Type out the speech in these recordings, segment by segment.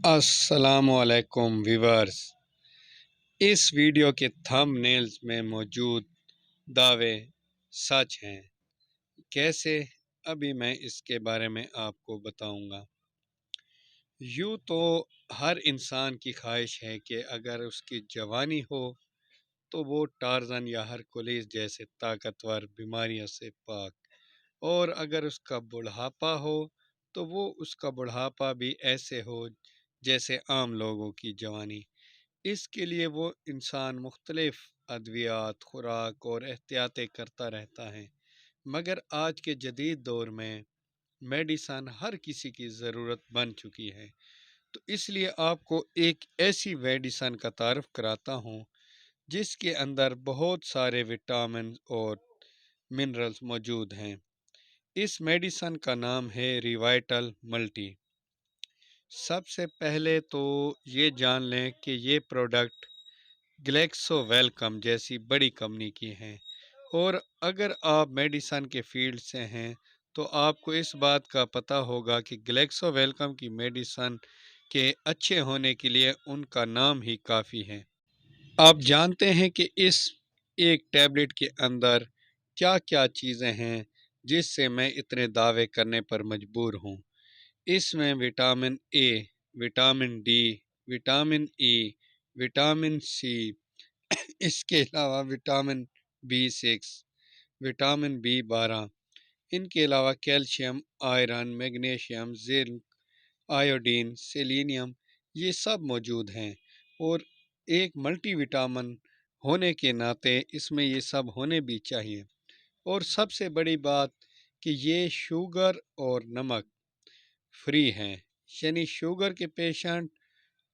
अस्सलाम वालेकुम व्यूअर्स। इस वीडियो के थंबनेल्स में मौजूद दावे सच हैं। कैसे? अभी मैं इसके बारे में आपको बताऊंगा। यूँ तो हर इंसान की ख्वाहिश है कि अगर उसकी जवानी हो तो वो टार्ज़न या हरकुलिस जैसे ताकतवर, बीमारियों से पाक, और अगर उसका बुढ़ापा हो तो वो उसका बुढ़ापा भी ऐसे हो जैसे आम लोगों की जवानी। इसके लिए वो इंसान मुख्तलिफ अद्वियात, खुराक और एहतियातें करता रहता है। मगर आज के जदीद दौर में मेडिसन हर किसी की ज़रूरत बन चुकी है। तो इसलिए आपको एक ऐसी मेडिसन का तारुफ कराता हूँ जिसके अंदर बहुत सारे विटामिन और मिनरल्स मौजूद हैं। इस मेडिसन का नाम है रिवाइटल मल्टी। सबसे पहले तो ये जान लें कि ये प्रोडक्ट ग्लेक्सो वेलकम जैसी बड़ी कंपनी की हैं, और अगर आप मेडिसन के फील्ड से हैं तो आपको इस बात का पता होगा कि ग्लेक्सो वेलकम की मेडिसन के अच्छे होने के लिए उनका नाम ही काफ़ी है। आप जानते हैं कि इस एक टैबलेट के अंदर क्या क्या चीज़ें हैं जिससे मैं इतने दावे करने पर मजबूर हूँ। इसमें vitamin A, vitamin D, vitamin E, vitamin C, इसके अलावा विटामिन बी 6, विटामिन बी 12, इनके अलावा calcium, iron, magnesium, zinc, iodine, selenium, ये सब मौजूद हैं। और एक मल्टी विटामिन होने के नाते इसमें ये सब होने भी चाहिए। और सबसे बड़ी बात कि ये शुगर और नमक फ्री हैं, यानी शुगर के पेशेंट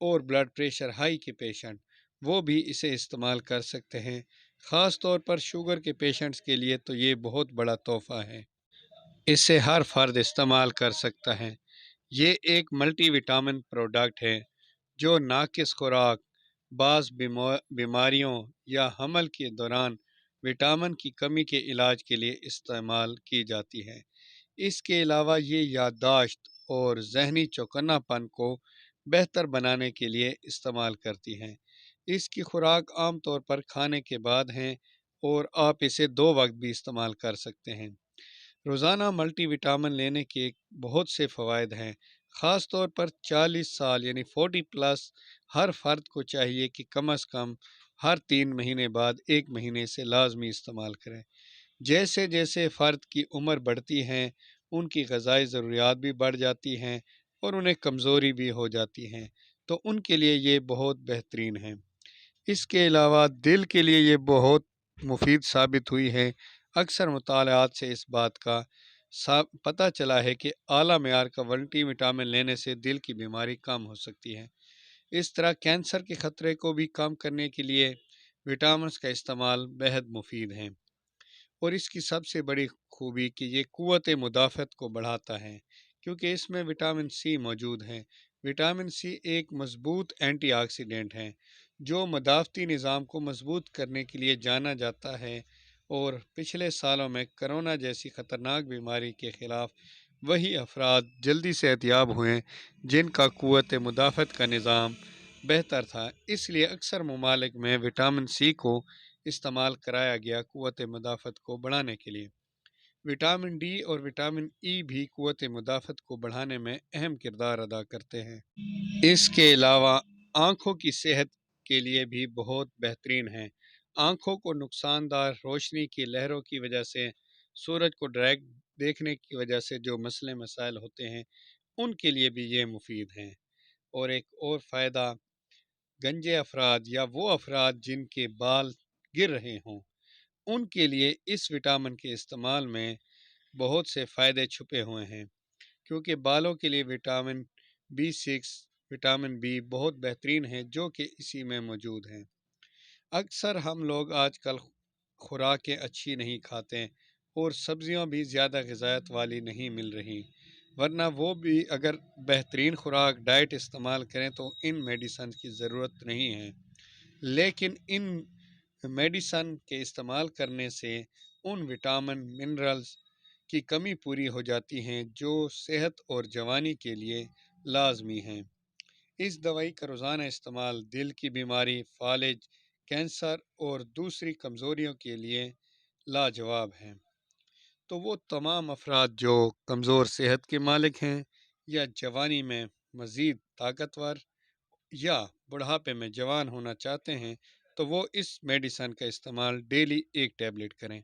और ब्लड प्रेशर हाई के पेशेंट वो भी इसे इस्तेमाल कर सकते हैं। ख़ास तौर पर शुगर के पेशेंट्स के लिए तो ये बहुत बड़ा तोहफ़ा है। इसे हर फर्द इस्तेमाल कर सकता है। ये एक मल्टी विटामिन प्रोडक्ट है जो नाकिस खुराक, बाज़ बीमारियों या हमल के दौरान विटामिन की कमी के इलाज के लिए इस्तेमाल की जाती है। इसके अलावा ये याददाश्त और ज़हनी चौकन्नापन को बेहतर बनाने के लिए इस्तेमाल करती हैं। इसकी खुराक आम तौर पर खाने के बाद हैं और आप इसे 2 वक्त भी इस्तेमाल कर सकते हैं। रोज़ाना मल्टीविटामिन लेने के बहुत से फ़वाइद हैं। ख़ास तौर पर 40 साल यानी 40 प्लस हर फ़र्द को चाहिए कि कम अज़ कम हर 3 महीने बाद 1 महीने से लाजमी इस्तेमाल करें। जैसे जैसे फ़र्द की उम्र बढ़ती है उनकी ग़िज़ाई ज़रूरियात भी बढ़ जाती हैं और उन्हें कमज़ोरी भी हो जाती हैं, तो उनके लिए ये बहुत बेहतरीन है। इसके अलावा दिल के लिए ये बहुत मुफीद साबित हुई है। अक्सर मुतालात से इस बात का पता चला है कि आला मेयार का मल्टीविटामिन लेने से दिल की बीमारी कम हो सकती है। इस तरह कैंसर के ख़तरे को भी कम करने के लिए विटामिन का इस्तेमाल बेहद मुफीद है। और इसकी सबसे बड़ी खूबी कि ये क़ुव्वत मुदाफ़त को बढ़ाता है, क्योंकि इसमें विटामिन सी मौजूद है। विटामिन सी एक मज़बूत एंटीऑक्सीडेंट है जो मदाफ़ती निज़ाम को मज़बूत करने के लिए जाना जाता है, और पिछले सालों में कोरोना जैसी ख़तरनाक बीमारी के ख़िलाफ़ वही अफराद जल्दी सेहतयाब हुए जिनका क़ुव्वत मुदाफ़त का निज़ाम बेहतर था। इसलिए अक्सर ममालिक में विटामिन सी को इस्तेमाल कराया गया क़ुव्वत मुदाफ़त को बढ़ाने के लिए। विटामिन डी और विटामिन ई भी क़ुव्वत मुदाफ़त को बढ़ाने में अहम किरदार अदा करते हैं। इसके अलावा आँखों की सेहत के लिए भी बहुत बेहतरीन है। आँखों को नुकसानदार रोशनी की लहरों की वजह से, सूरज को डायरेक्ट देखने की वजह से जो मसले मसाइल होते हैं उनके लिए भी ये मुफीद हैं। और एक और फ़ायदा, गंजे अफराद या वो अफराद जिनके बाल गिर रहे हों उनके लिए इस विटामिन के इस्तेमाल में बहुत से फ़ायदे छुपे हुए हैं, क्योंकि बालों के लिए विटामिन बी 6, विटामिन बी बहुत बेहतरीन है जो कि इसी में मौजूद हैं। अक्सर हम लोग आजकल खुराकें अच्छी नहीं खाते और सब्जियां भी ज़्यादा ग़िज़ायत वाली नहीं मिल रही, वरना वो भी अगर बेहतरीन खुराक डाइट इस्तेमाल करें तो इन मेडिसन की ज़रूरत नहीं है। लेकिन इन मेडिसन के इस्तेमाल करने से उन विटामिन मिनरल्स की कमी पूरी हो जाती हैं जो सेहत और जवानी के लिए लाजमी हैं। اس دوائی کا روزانہ استعمال دل کی بیماری، فالج، کینسر اور دوسری کمزوریوں کے لیے لاجواب ہے۔ تو وہ تمام افراد جو کمزور صحت کے مالک ہیں یا جوانی میں مزید طاقتور یا بڑھاپے میں جوان ہونا چاہتے ہیں تو وہ اس میڈیسن کا استعمال ڈیلی ایک ٹیبلٹ کریں۔